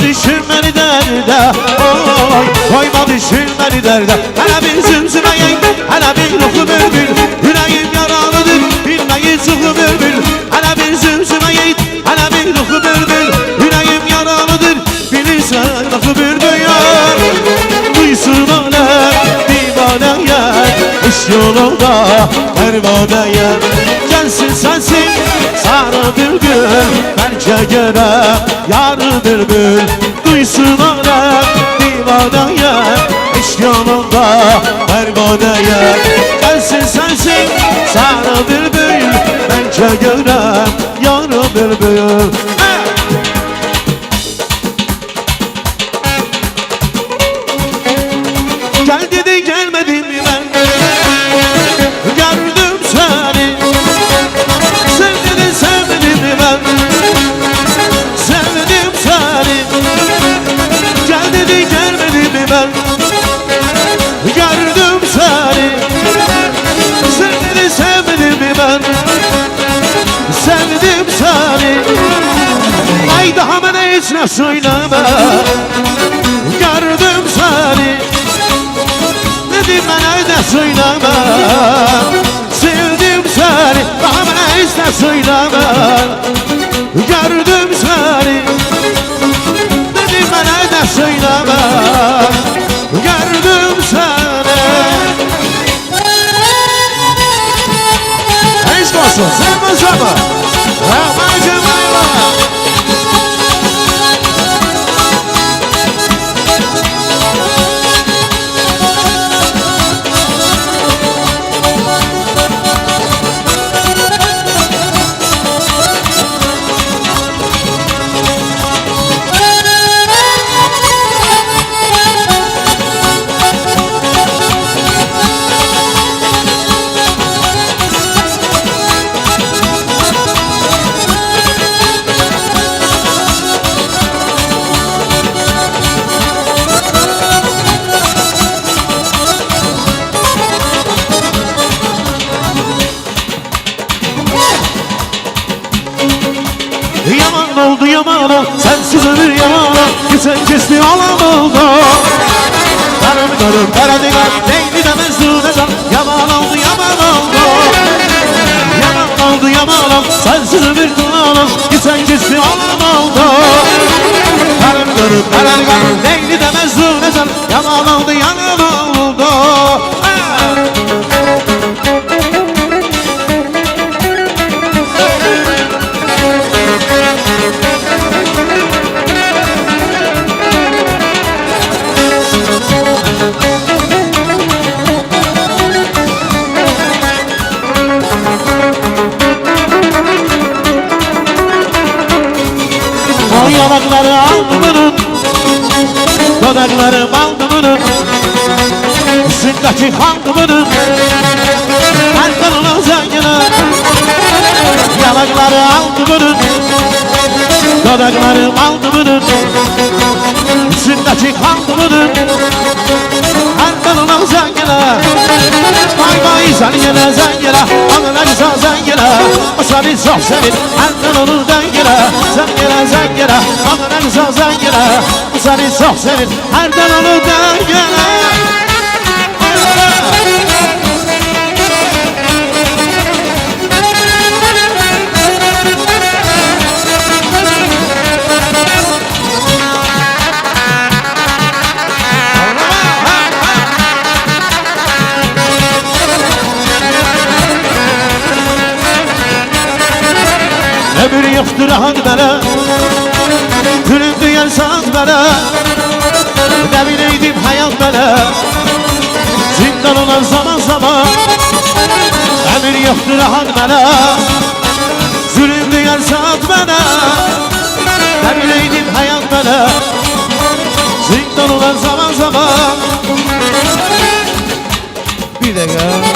düşürməni dərdə. Oy, koyma düşürməni dərdə. Hələ bir zümzüməyə, hələ bir ruhu bülbül. Yüreğim yaralıdır, bilməyi çoxu bülbül. Hələ bir zümzüməyə, hələ bir ruhu bülbül. Yüreğim yaralıdır, bilirsən ruhu bülbül yar. Duysun aləm, divanəyə, iş yolunda pərvanəyə. Gəlsin sensin, sarı bülbül, bəlkə görə yarı bülbül. Duysun aləm, divanəyə, iş yolunda pərvanəyə. Gəlsin sensin, sarı bülbül, bəlkə görə yarı bülbül. Gel dedi gelmedin mi ben? Gördüm seni. Sev dedi sevmedin mi ben? Sevdim seni. Gel dedi gelmedin mi ben? Gördüm seni. Sev dedi sevmedin mi ben? Sevdim seni. Ay daha bana hiç ne söyleme. Gördüm seni. Dedim bana ne söyleme. Sevdim seni. Daha bana hiç ne söyleme. Gördüm seni. Dedim bana ne söyleme. Gördüm seni. Eş olsun sen mi sana? Rahmacım eyvallah. Yaman oldu yamana, sensiz ömür yamana. Güzel kesti alan oldu. Karım karım karadigar, neydi demezdi nezan. Yaman oldu yaman oldu. Yaman oldu yamana, sensiz ömür yamana. Güzel kesti alan oldu. Karım karım karadigar, neydi demezdi nezan. Yaman oldu yaman oldu. Yanakları alnımının, dudakları balnımının, üstündeki handımının, arkanın zengini. Yanakları alnımının, dudakları balnımının, üstündeki handımının, arkanın zengini. Vay vay zengine zengine, anına güzel zengine. O seni çok sevin, arkanın dengine. Zengine zengine, anına güzel zengine. O seni çok sevin, arkanın dengine. Ömür yoktur hak bana, gülüm duyan saat bana. Ne bileydim hayat bana, zindan olan zaman zaman. Ömür yoktur hak bana, zulüm duyan saat bana. Ne bileydim hayat bana, zindan olan zaman zaman. Bir dakika.